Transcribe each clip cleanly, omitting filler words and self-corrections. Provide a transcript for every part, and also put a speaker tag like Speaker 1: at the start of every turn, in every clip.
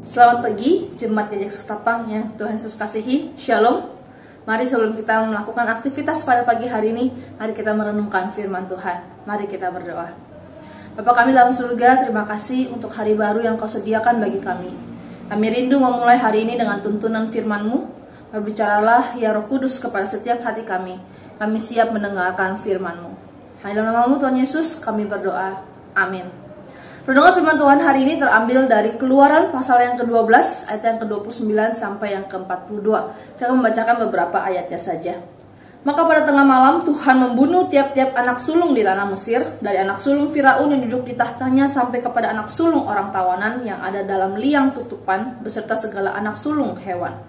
Speaker 1: Selamat pagi, Jemaat Gereja Ketapang yang Tuhan Yesus kasihi. Shalom. Mari sebelum kita melakukan aktivitas pada pagi hari ini, mari kita merenungkan firman Tuhan. Mari kita berdoa. Bapa kami dalam surga, terima kasih untuk hari baru yang Kau sediakan bagi kami. Kami rindu memulai hari ini dengan tuntunan firman-Mu. Berbicaralah ya Roh Kudus kepada setiap hati kami. Kami siap mendengarkan firman-Mu. Hanya dalam nama-Mu Tuhan Yesus kami berdoa. Amin. Renungan firman Tuhan hari ini terambil dari Keluaran pasal yang ke-12 ayat yang ke-29 sampai yang ke-42. Saya akan membacakan beberapa ayatnya saja. Maka pada tengah malam Tuhan membunuh tiap-tiap anak sulung di tanah Mesir, dari anak sulung Firaun yang duduk di tahtanya sampai kepada anak sulung orang tawanan yang ada dalam liang tutupan beserta segala anak sulung hewan.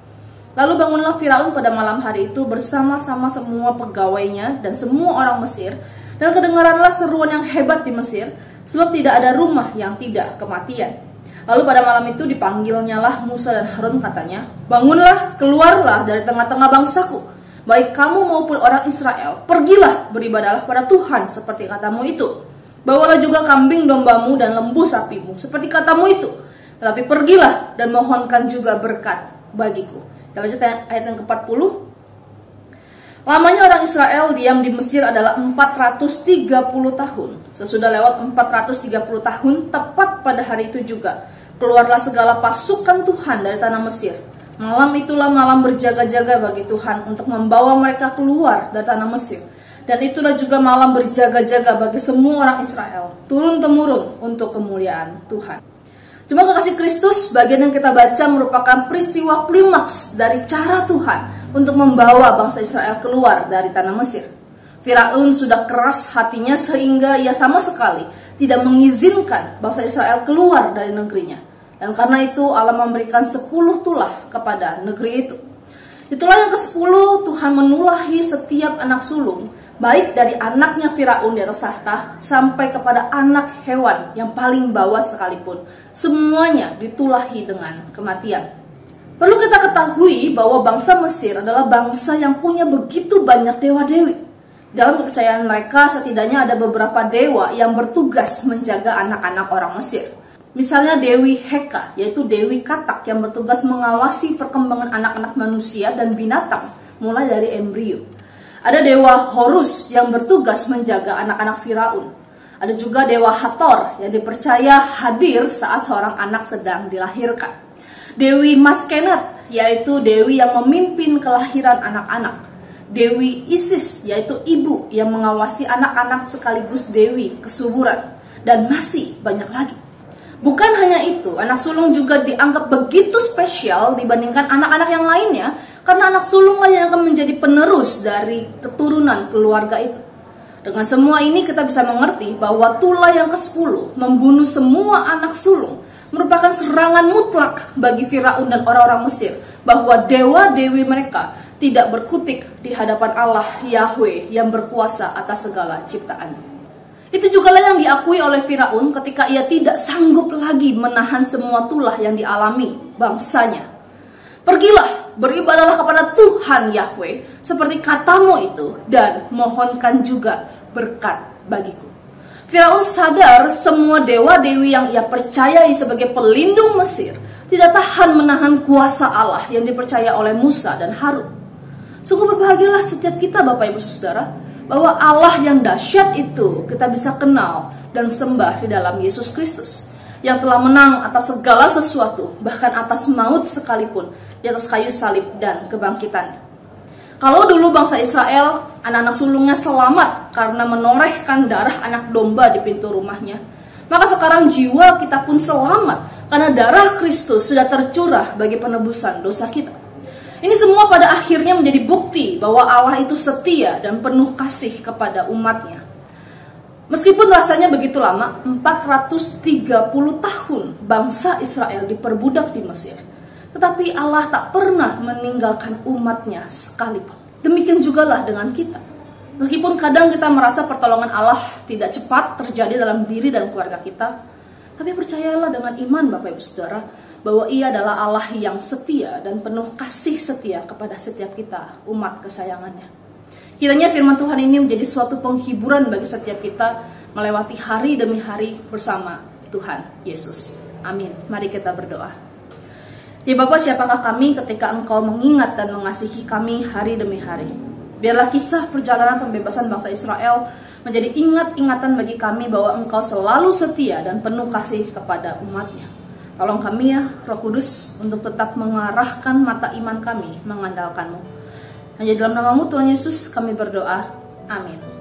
Speaker 1: Lalu bangunlah Firaun pada malam hari itu bersama-sama semua pegawainya dan semua orang Mesir, dan kedengaranlah seruan yang hebat di Mesir, sebab tidak ada rumah yang tidak kematian. Lalu pada malam itu dipanggilnyalah Musa dan Harun, katanya, bangunlah, keluarlah dari tengah-tengah bangsaku, baik kamu maupun orang Israel, pergilah beribadahlah pada Tuhan seperti katamu itu. Bawalah juga kambing dombamu dan lembu sapimu seperti katamu itu. Tetapi pergilah dan mohonkan juga berkat bagiku. Kita lanjut ayat yang ke-40. Lamanya orang Israel diam di Mesir adalah 430 tahun. Sesudah lewat 430 tahun, tepat pada hari itu juga, keluarlah segala pasukan Tuhan dari tanah Mesir. Malam itulah malam berjaga-jaga bagi Tuhan untuk membawa mereka keluar dari tanah Mesir. Dan itulah juga malam berjaga-jaga bagi semua orang Israel, turun-temurun untuk kemuliaan Tuhan. Cuma kekasih Kristus, bagian yang kita baca merupakan peristiwa klimaks dari cara Tuhan untuk membawa bangsa Israel keluar dari tanah Mesir. Firaun sudah keras hatinya sehingga ia sama sekali tidak mengizinkan bangsa Israel keluar dari negerinya. Dan karena itu Allah memberikan 10 tulah kepada negeri itu. Itulah yang ke-10, Tuhan menulahi setiap anak sulung, baik dari anaknya Firaun di atas tahta sampai kepada anak hewan yang paling bawah sekalipun. Semuanya ditulahi dengan kematian. Perlu kita ketahui bahwa bangsa Mesir adalah bangsa yang punya begitu banyak dewa-dewi. Dalam kepercayaan mereka, setidaknya ada beberapa dewa yang bertugas menjaga anak-anak orang Mesir. Misalnya Dewi Heka, yaitu Dewi Katak yang bertugas mengawasi perkembangan anak-anak manusia dan binatang, mulai dari embrio. Ada Dewa Horus yang bertugas menjaga anak-anak Firaun. Ada juga Dewa Hathor yang dipercaya hadir saat seorang anak sedang dilahirkan. Dewi Maskenat, yaitu Dewi yang memimpin kelahiran anak-anak. Dewi Isis, yaitu ibu yang mengawasi anak-anak sekaligus Dewi kesuburan. Dan masih banyak lagi. Bukan hanya itu, anak sulung juga dianggap begitu spesial dibandingkan anak-anak yang lainnya, karena anak sulunglah yang akan menjadi penerus dari keturunan keluarga itu. Dengan semua ini kita bisa mengerti bahwa tulah yang ke-10 membunuh semua anak sulung merupakan serangan mutlak bagi Firaun dan orang-orang Mesir, bahwa dewa-dewi mereka tidak berkutik di hadapan Allah Yahweh yang berkuasa atas segala ciptaan. Itu juga yang diakui oleh Firaun ketika ia tidak sanggup lagi menahan semua tulah yang dialami bangsanya. Pergilah, beribadahlah kepada Tuhan Yahweh seperti katamu itu, dan mohonkan juga berkat bagiku. Firaun sadar semua dewa-dewi yang ia percayai sebagai pelindung Mesir tidak tahan menahan kuasa Allah yang dipercaya oleh Musa dan Harun. Sungguh berbahagialah setiap kita, Bapak Ibu Saudara, bahwa Allah yang dahsyat itu kita bisa kenal dan sembah di dalam Yesus Kristus, yang telah menang atas segala sesuatu, bahkan atas maut sekalipun, di atas kayu salib dan kebangkitannya. Kalau dulu bangsa Israel, anak-anak sulungnya selamat karena menorehkan darah anak domba di pintu rumahnya, maka sekarang jiwa kita pun selamat karena darah Kristus sudah tercurah bagi penebusan dosa kita. Ini semua pada akhirnya menjadi bukti bahwa Allah itu setia dan penuh kasih kepada umatnya. Meskipun rasanya begitu lama, 430 tahun bangsa Israel diperbudak di Mesir, tetapi Allah tak pernah meninggalkan umatnya sekalipun. Demikian jugalah dengan kita. Meskipun kadang kita merasa pertolongan Allah tidak cepat terjadi dalam diri dan keluarga kita, tapi percayalah dengan iman, Bapak Ibu Saudara, bahwa Ia adalah Allah yang setia dan penuh kasih setia kepada setiap kita, umat kesayangannya. Kiranya firman Tuhan ini menjadi suatu penghiburan bagi setiap kita melewati hari demi hari bersama Tuhan Yesus. Amin. Mari kita berdoa. Ya Bapa, siapakah kami ketika Engkau mengingat dan mengasihi kami hari demi hari? Biarlah kisah perjalanan pembebasan bangsa Israel menjadi ingat-ingatan bagi kami bahwa Engkau selalu setia dan penuh kasih kepada umat-Nya. Tolong kami ya Roh Kudus untuk tetap mengarahkan mata iman kami mengandalkan-Mu. Hanya dalam nama-Mu Tuhan Yesus kami berdoa. Amin.